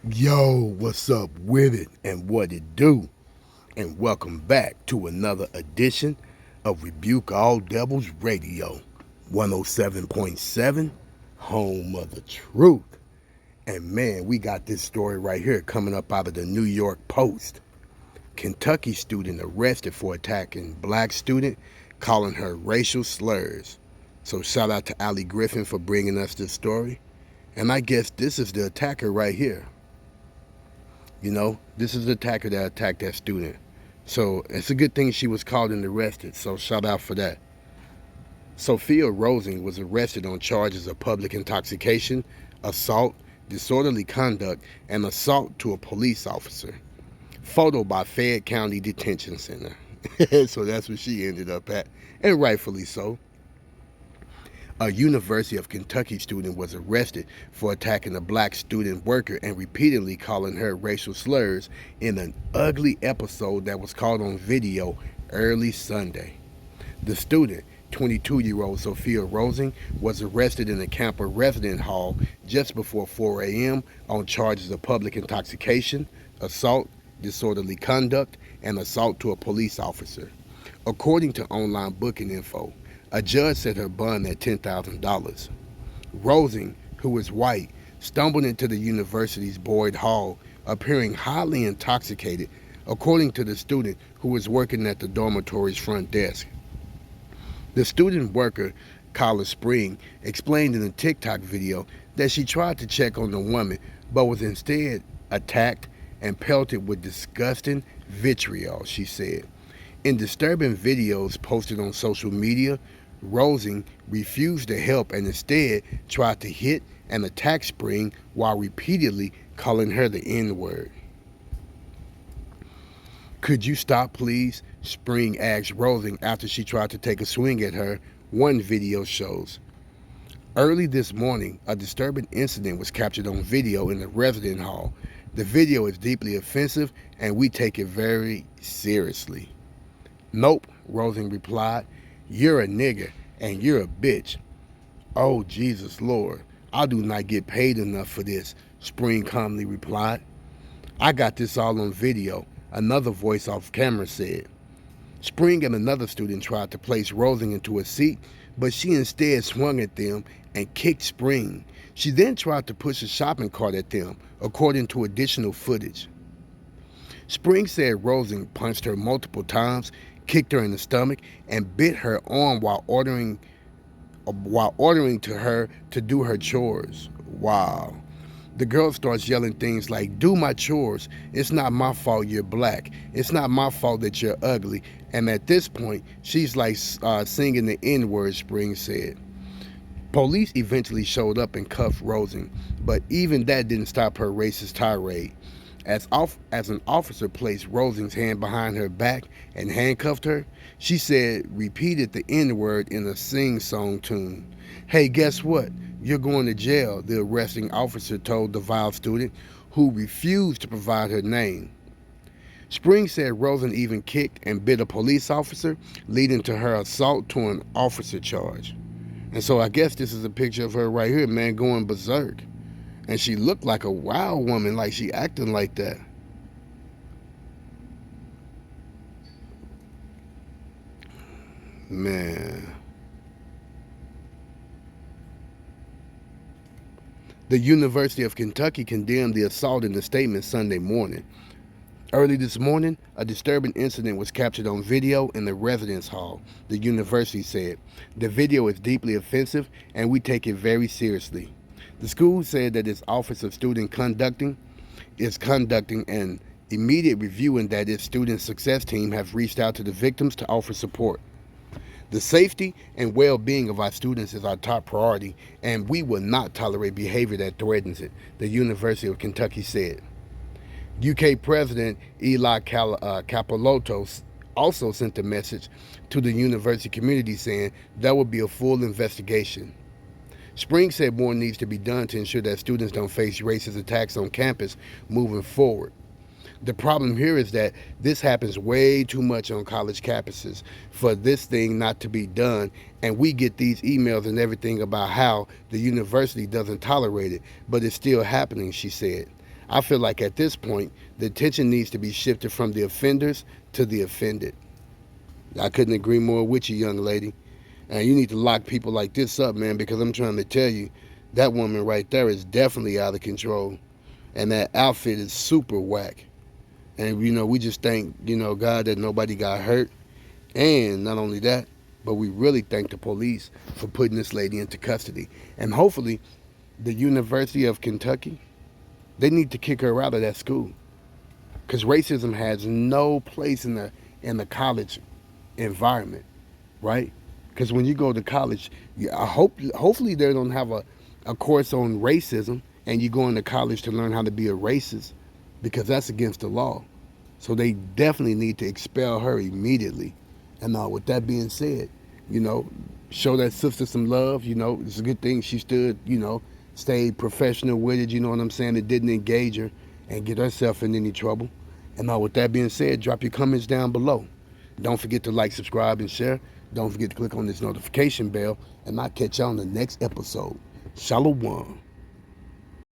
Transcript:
Yo, what's up with it and what it do? And welcome back to another edition of Rebuke All Devils Radio 107.7, home of the truth. And man, we got this story right here coming up out of the New York Post. Kentucky student arrested for attacking black student, calling her racial slurs. So shout out to Allie Griffin for bringing us this story. And I guess this is the attacker right here. You know, this is the attacker that attacked that student. So it's a good thing she was caught and arrested. So shout out for that. Sophia Rosing was arrested on charges of public intoxication, assault, disorderly conduct, and assault to a police officer. Photo by Fayette County Detention Center. So that's where she ended up at, and rightfully so. A University of Kentucky student was arrested for attacking a black student worker and repeatedly calling her racial slurs in an ugly episode that was caught on video early Sunday. The student, 22-year-old Sophia Rosing, was arrested in the campus residence hall just before 4 a.m. on charges of public intoxication, assault, disorderly conduct, and assault to a police officer. According to online booking info, a judge set her bond at $10,000. Rosing, who is white, stumbled into the university's Boyd Hall, appearing highly intoxicated, according to the student who was working at the dormitory's front desk. The student worker, Kylah Spring, explained in a TikTok video that she tried to check on the woman, but was instead attacked and pelted with disgusting vitriol, she said. In disturbing videos posted on social media, Rosing refused to help and instead tried to hit and attack Spring while repeatedly calling her the N-word. "Could you stop, please?" Spring asked Rosing after she tried to take a swing at her, one video shows. Early this morning, a disturbing incident was captured on video in the residence hall. The video is deeply offensive and we take it very seriously. "Nope," Rosing replied. "You're a nigger and you're a bitch." "Oh, Jesus Lord, I do not get paid enough for this," Spring calmly replied. "I got this all on video," another voice off camera said. Spring and another student tried to place Rosing into a seat, but she instead swung at them and kicked Spring. She then tried to push a shopping cart at them, according to additional footage. Spring said Rosing punched her multiple times, kicked her in the stomach, and bit her arm while ordering to her to do her chores. Wow. The girl starts yelling things like, "Do my chores. It's not my fault you're black. It's not my fault that you're ugly." And at this point, she's like singing the N-word, Spring said. Police eventually showed up and cuffed Rosing, but even that didn't stop her racist tirade. As an officer placed Rosing's hand behind her back and handcuffed her, she repeated the N-word in a sing-song tune. "Hey, guess what? You're going to jail," the arresting officer told the vile student, who refused to provide her name. Spring said Rosing even kicked and bit a police officer, leading to her assault to an officer charge. And so I guess this is a picture of her right here, man, going berserk. And she looked like a wild woman, like she acting like that. Man. The University of Kentucky condemned the assault in a statement Sunday morning. Early this morning, a disturbing incident was captured on video in the residence hall, the university said. "The video is deeply offensive and we take it very seriously." The school said that its Office of Student Conducting is conducting an immediate review and that its student success team have reached out to the victims to offer support. "The safety and well-being of our students is our top priority, and we will not tolerate behavior that threatens it," the University of Kentucky said. UK President Eli Capilotto also sent a message to the university community saying there will be a full investigation. Spring said more needs to be done to ensure that students don't face racist attacks on campus moving forward. The problem here is that this happens way too much on college campuses for this thing not to be done, and we get these emails and everything about how the university doesn't tolerate it, but it's still happening, she said. I feel like at this point, the attention needs to be shifted from the offenders to the offended. I couldn't agree more with you, young lady. And you need to lock people like this up, man, because I'm trying to tell you, that woman right there is definitely out of control. And that outfit is super whack. And, we just thank, God that nobody got hurt. And not only that, but we really thank the police for putting this lady into custody. And hopefully, the University of Kentucky, they need to kick her out of that school. Because racism has no place in the college environment, right? Because when you go to college, hopefully they don't have a course on racism, and you go into college to learn how to be a racist, because that's against the law. So they definitely need to expel her immediately. And with that being said, show that sister some love. It's a good thing she stood, stayed professional with it. You know what I'm saying? It didn't engage her and get herself in any trouble. And with that being said, drop your comments down below. Don't forget to like, subscribe, and share. Don't forget to click on this notification bell, and I'll catch you on the next episode. Shalom.